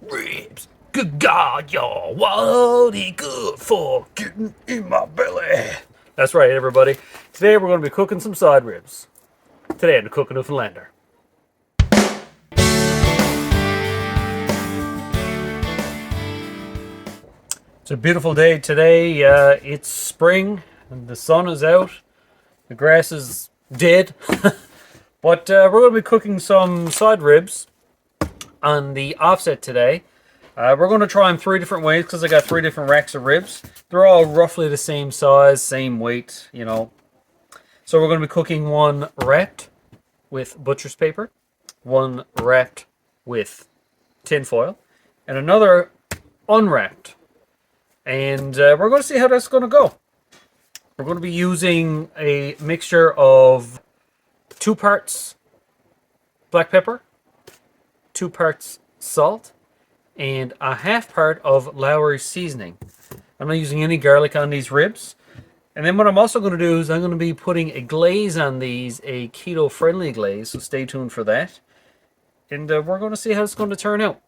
Ribs. Good God, y'all. What are good for getting in my belly? That's right, everybody. Today we're going to be cooking some side ribs. Today on the Cookin Newfoundlander. It's a beautiful day today. It's spring and the sun is out. The grass is dead. But we're going to be cooking some side ribs on the offset today. We're going to try them three different ways because I got three different racks of ribs. They're all roughly the same size, same weight, you know. So we're going to be cooking one wrapped with butcher's paper, one wrapped with tin foil, and another unwrapped. And we're going to see how that's going to go. We're going to be using a mixture of 2 parts black pepper, 2 parts salt, and a half part of Lowry seasoning. I'm not using any garlic on these ribs. And then what I'm also going to do is I'm going to be putting a glaze on these, a keto-friendly glaze, so stay tuned for that. And we're going to see how it's going to turn out.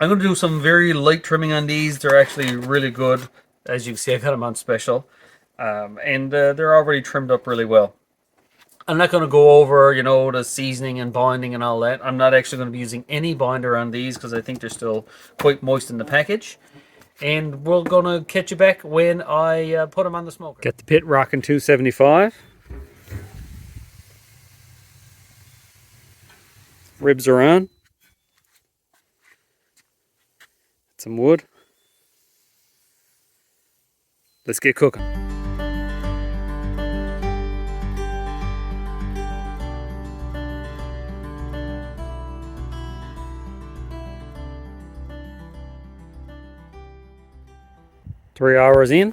I'm going to do some very light trimming on these. They're actually really good. As you can see, I got them on special. And they're already trimmed up really well. I'm not going to go over, you know, the seasoning and binding and all that. I'm not actually going to be using any binder on these because I think they're still quite moist in the package. And we're going to catch you back when I put them on the smoker. Get the pit rocking 275. Ribs are on. Some wood. Let's get cooking. 3 hours in,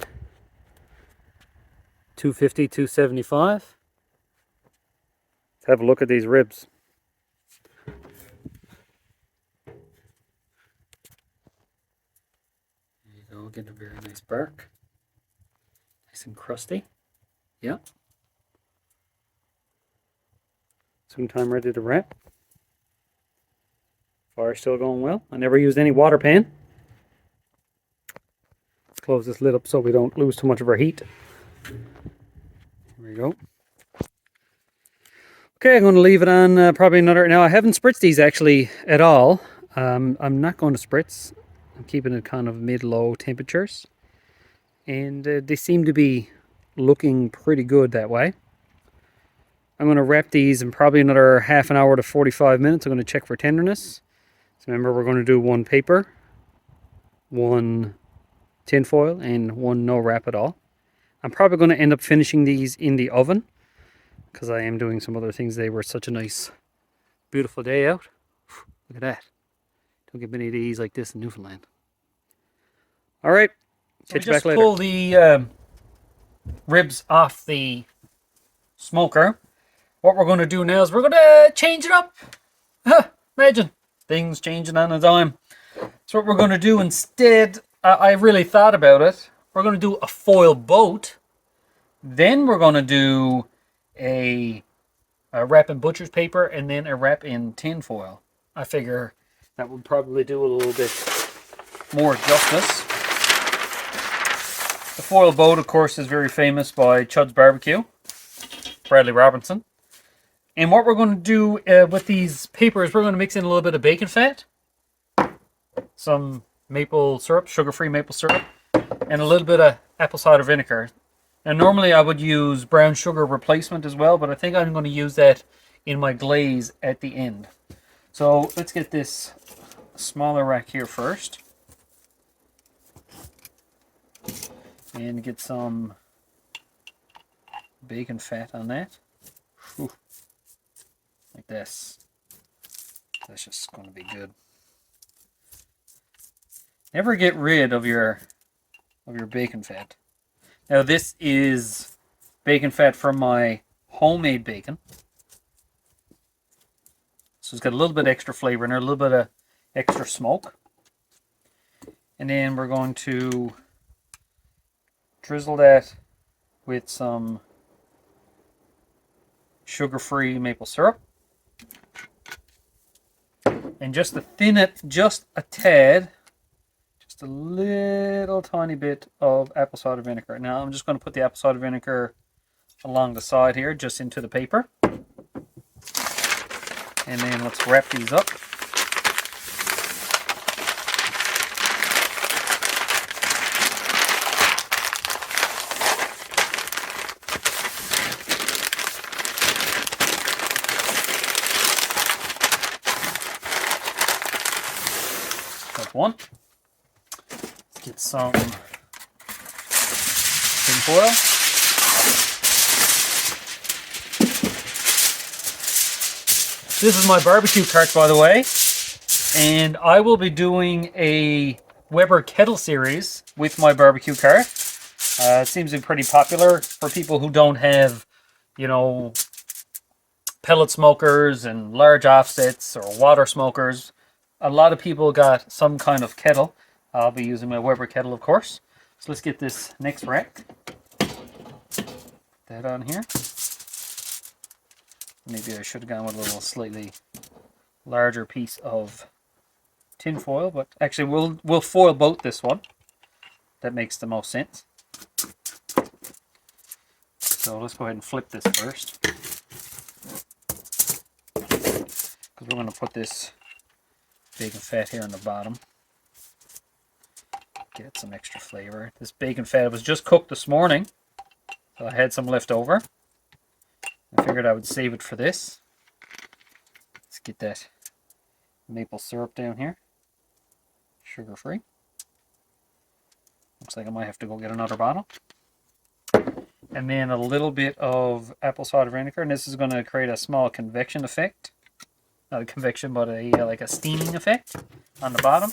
250, 275. Let's have a look at these ribs. There you go, get a very nice bark. Nice and crusty. Yeah. Soon time ready to wrap. Fire still going well. I never used any water pan. Close this lid up so we don't lose too much of our heat. Here we go. Okay, I'm going to leave it on probably another... Now, I haven't spritzed these actually at all. I'm not going to spritz. I'm keeping it kind of mid-low temperatures. And they seem to be looking pretty good that way. I'm going to wrap these in probably another half an hour to 45 minutes. I'm going to check for tenderness. So remember, we're going to do 1 paper, 1 tin foil, and 1 no wrap at all. I'm probably going to end up finishing these in the oven because I am doing some other things. They were such a nice, beautiful day out. Look at that. Don't get many of these like this in Newfoundland. All right. Catch you back later. Pull the ribs off the smoker. What we're going to do now is we're going to change it up. Imagine things changing on a dime. So what we're going to do instead, I really thought about it. We're going to do a foil boat. Then we're going to do a wrap in butcher's paper and then a wrap in tin foil. I figure that would probably do a little bit more justice. The foil boat, of course, is very famous by Chud's Barbecue, Bradley Robinson. And what we're going to do with these papers, we're going to mix in a little bit of bacon fat, some maple syrup, sugar-free maple syrup, and a little bit of apple cider vinegar. Now, normally I would use brown sugar replacement as well, but I think I'm going to use that in my glaze at the end. So let's get this smaller rack here first. And get some bacon fat on that. Whew. Like this. That's just going to be good. Never get rid of your bacon fat. Now this is bacon fat from my homemade bacon. So it's got a little bit extra flavor in there, a little bit of extra smoke. And then we're going to drizzle that with some sugar-free maple syrup. And just to thin it just a tad, just a little tiny bit of apple cider vinegar. Now I'm just going to put the apple cider vinegar along the side here, just into the paper. And then let's wrap these up. That's one. Let's get some tin foil. This is my barbecue cart, by the way, and I will be doing a Weber kettle series with my barbecue cart. It seems to be pretty popular for people who don't have, you know, pellet smokers and large offsets or water smokers. A lot of people got some kind of kettle. I'll be using my Weber kettle, of course. So let's get this next rack. Put that on here. Maybe I should have gone with a little slightly larger piece of tin foil, but actually we'll foil boat this one. That makes the most sense. So let's go ahead and flip this first, because we're going to put this bacon fat here on the bottom. Get some extra flavor. This bacon fat was just cooked this morning, so I had some left over. I figured I would save it for this. Let's get that maple syrup down here. Sugar-free. Looks like I might have to go get another bottle. And then a little bit of apple cider vinegar, and this is going to create a small convection effect. Not a convection, but a like a steaming effect on the bottom.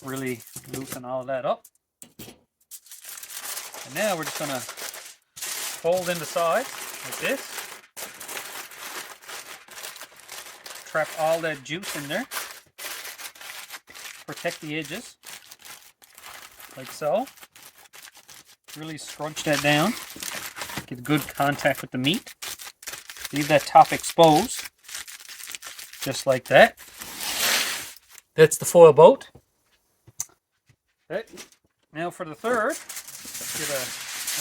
Really loosen all of that up. And now we're just going to fold in the side like this. Trap all that juice in there. Protect the edges, like so. Really scrunch that down. Get good contact with the meat. Leave that top exposed, just like that. That's the foil boat. Okay. Now for the third, get a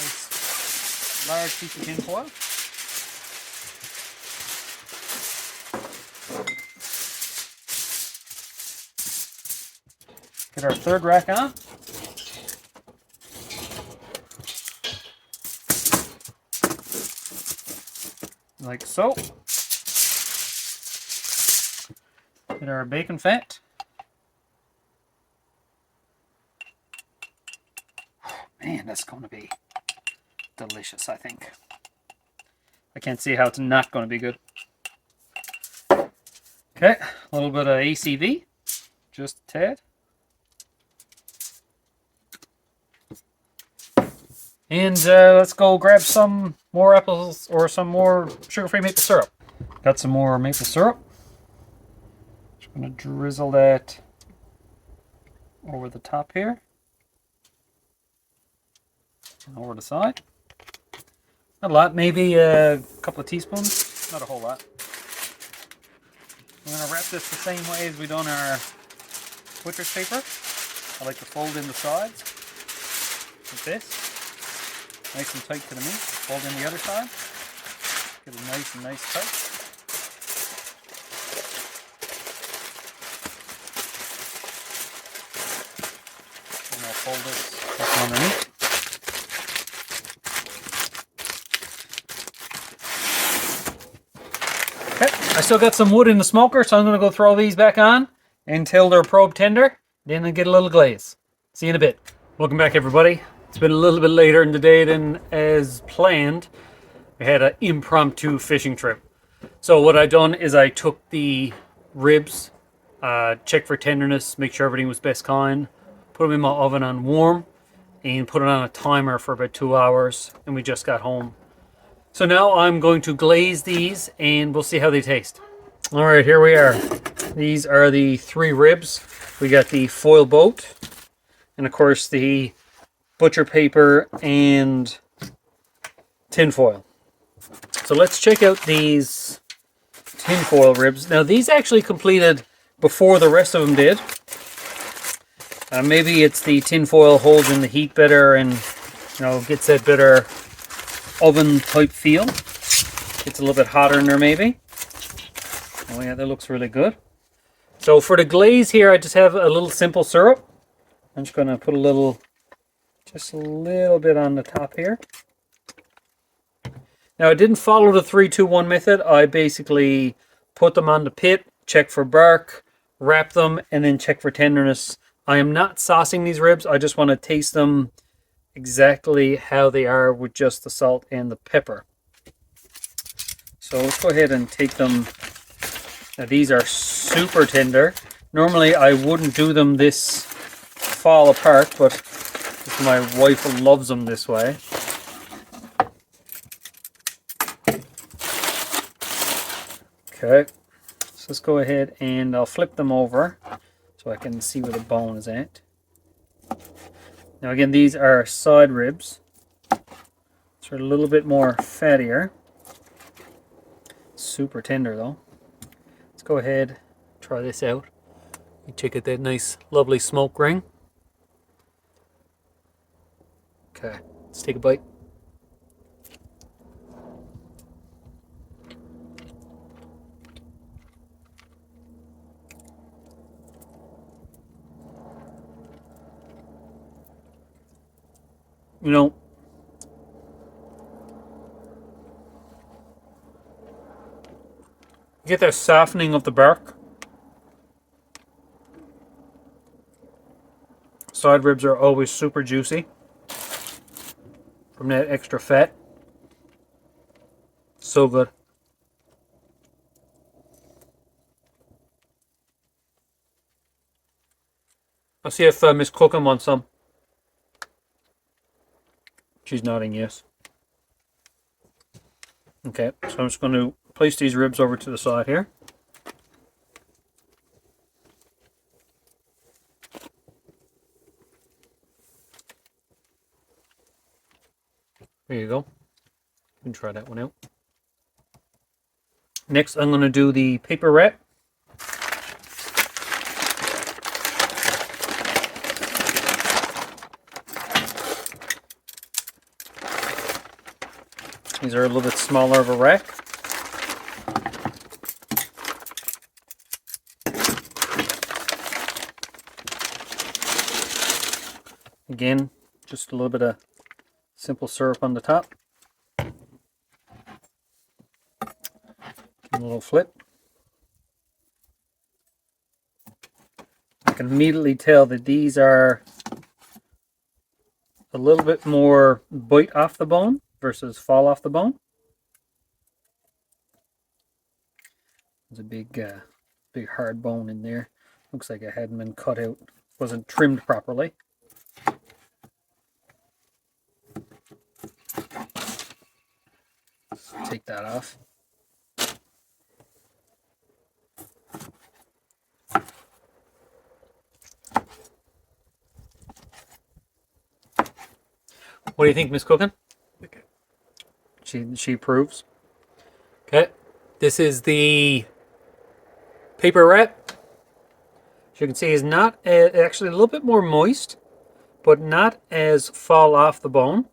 nice large piece of tin foil. Get our third rack on. Like so. Get our bacon fat. Man, that's going to be delicious, I think. I can't see how it's not going to be good. Okay, a little bit of ACV, just a tad. And let's go grab some more apples or some more sugar-free maple syrup. Got some more maple syrup. Just going to drizzle that over the top here. And over the side. Not a lot, maybe a couple of teaspoons. Not a whole lot. We're going to wrap this the same way as we done our butcher's paper. I like to fold in the sides like this. Nice and tight to the meat. Fold in the other side. Get it nice and nice tight. And I'll fold this up underneath. Okay, I still got some wood in the smoker, so I'm going to go throw these back on until they're probe tender. Then I get a little glaze. See you in a bit. Welcome back, everybody. It's been a little bit later in the day than as planned. We had an impromptu fishing trip. So what I done is I took the ribs, checked for tenderness, make sure everything was best kind, put them in my oven on warm, and put it on a timer for about 2 hours, and we just got home. So now I'm going to glaze these, and we'll see how they taste. All right, here we are. These are the 3 ribs. We got the foil boat, and of course the butcher paper and tin foil. So let's check out these tin foil ribs. Now these actually completed before the rest of them did. Maybe it's the tin foil holds in the heat better and, you know, gets that better oven type feel. It's a little bit hotter in there maybe. Oh yeah, that looks really good. So for the glaze here, I just have a little simple syrup. I'm just going to put just a little bit on the top here. Now I didn't follow the 3-2-1 method. I basically put them on the pit, check for bark, wrap them, and then check for tenderness. I am not saucing these ribs. I just want to taste them exactly how they are with just the salt and the pepper. So let's go ahead and take them. Now these are super tender. Normally I wouldn't do them this fall apart, but my wife loves them this way. Okay, so let's go ahead and I'll flip them over so I can see where the bone is at. Now again, these are side ribs, so they're a little bit more fattier. Super tender though. Let's go ahead, try this out. You check out that nice, lovely smoke ring. Okay, let's take a bite. You know, you get that softening of the bark. Side ribs are always super juicy from that extra fat. So good. I'll see if Miss Cookin wants some. She's nodding yes. Okay, so I'm just going to place these ribs over to the side here. There you go. You can try that one out. Next, I'm going to do the paper wrap. These are a little bit smaller of a rack. Again, just a little bit of simple syrup on the top. Give them a little flip. I can immediately tell that these are a little bit more bite off the bone versus fall off the bone. There's a big hard bone in there. Looks like it hadn't been cut out, wasn't trimmed properly. Take that off. What do you think, Miss Cookin? Okay. She approves. Okay. This is the paper wrap. As you can see, is not actually a little bit more moist, but not as fall off the bone.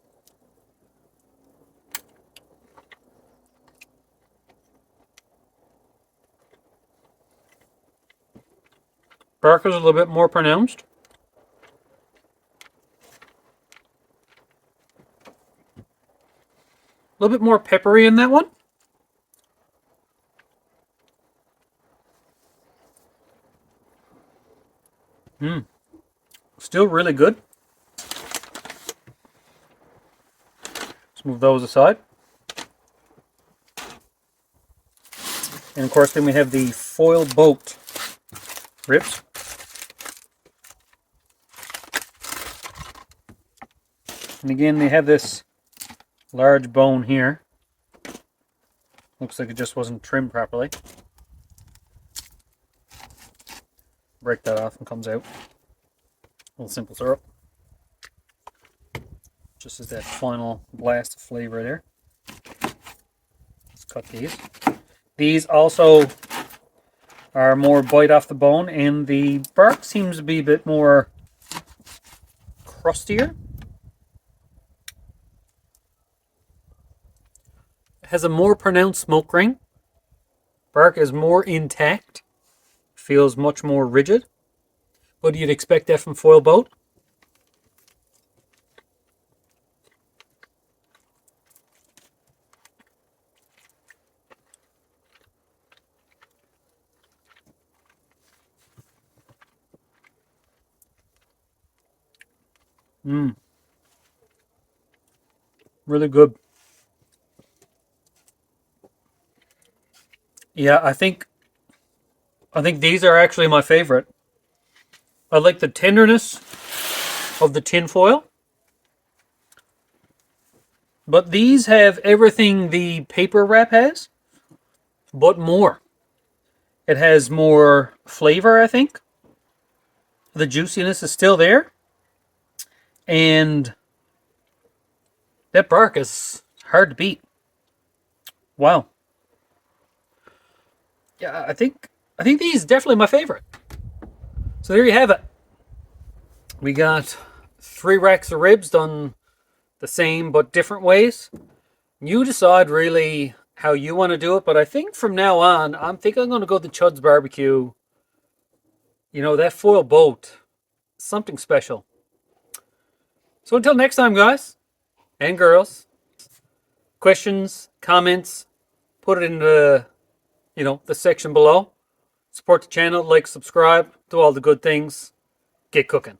Bark is a little bit more pronounced. A little bit more peppery in that one. Still really good. Let's move those aside. And of course, then we have the foil boat ribs. And again, they have this large bone here. Looks like it just wasn't trimmed properly. Break that off and comes out. A little simple syrup. Just as that final blast of flavor there. Let's cut these. These also are more bite off the bone, and the bark seems to be a bit more crustier. It has a more pronounced smoke ring. Bark is more intact. Feels much more rigid. But you'd expect that from foil boat. Really good. Yeah, I think these are actually my favorite. I like the tenderness of the tin foil, but these have everything the paper wrap has, but more. It has more flavor, I think. The juiciness is still there, and that bark is hard to beat. Wow. Yeah, I think these definitely my favorite. So there you have it. We got 3 racks of ribs done the same but different ways. You decide really how you want to do it, but I think from now on, I'm going to go to Chud's Barbecue. You know, that foil boat, something special. So until next time, guys and girls, questions, comments, put it in the section below. Support the channel, like, subscribe, do all the good things. Get cooking.